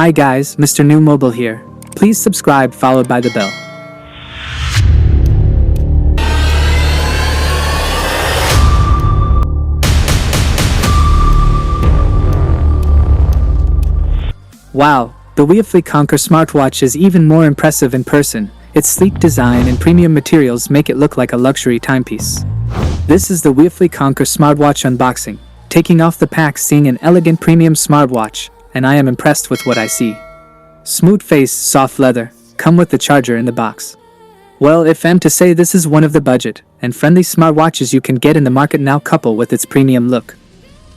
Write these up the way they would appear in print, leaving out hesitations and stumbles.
Hi guys, Mrnewmobile here. Please subscribe followed by the bell. Wow, the Weofly Conquer smartwatch is even more impressive in person. Its sleek design and premium materials make it look like a luxury timepiece. This is the Weofly Conquer smartwatch unboxing. Taking off the pack, seeing an elegant premium smartwatch, and I am impressed with what I see. Smooth face, soft leather, come with the charger in the box. Well, if I'm to say, this is one of the budget and friendly smartwatches you can get in the market now, coupled with its premium look.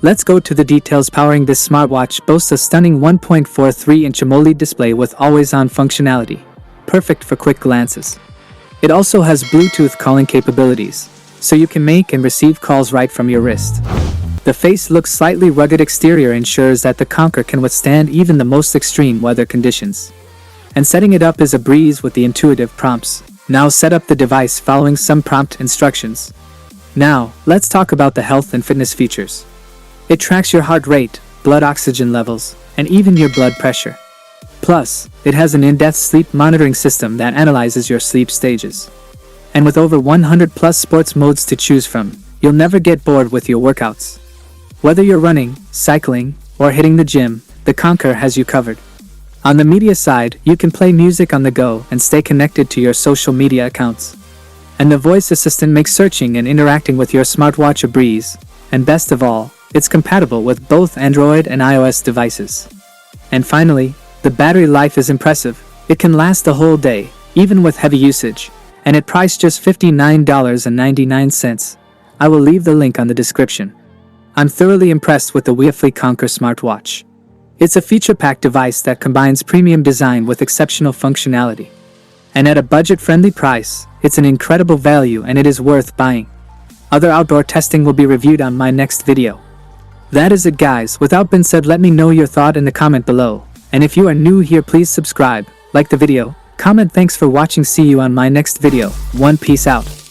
Let's go to the details. Powering this smartwatch boasts a stunning 1.43-inch AMOLED display with always-on functionality, perfect for quick glances. It also has Bluetooth calling capabilities, so you can make and receive calls right from your wrist. The face looks slightly rugged. Exterior ensures that the Conquer can withstand even the most extreme weather conditions. And setting it up is a breeze with the intuitive prompts. Now set up the device following some prompt instructions. Now, let's talk about the health and fitness features. It tracks your heart rate, blood oxygen levels, and even your blood pressure. Plus, it has an in-depth sleep monitoring system that analyzes your sleep stages. And with over 100 plus sports modes to choose from, you'll never get bored with your workouts. Whether you're running, cycling, or hitting the gym, the Conquer has you covered. On the media side, you can play music on the go and stay connected to your social media accounts. And the voice assistant makes searching and interacting with your smartwatch a breeze. And best of all, it's compatible with both Android and iOS devices. And finally, the battery life is impressive. It can last the whole day, even with heavy usage, and it priced just $59.99. I will leave the link on the description. I'm thoroughly impressed with the Weofly Conquer smartwatch. It's a feature-packed device that combines premium design with exceptional functionality. And at a budget-friendly price, it's an incredible value and it is worth buying. Other outdoor testing will be reviewed on my next video. That is it guys, without being said, let me know your thought in the comment below. And if you are new here, please subscribe, like the video, comment. Thanks for watching, see you on my next video. Peace out.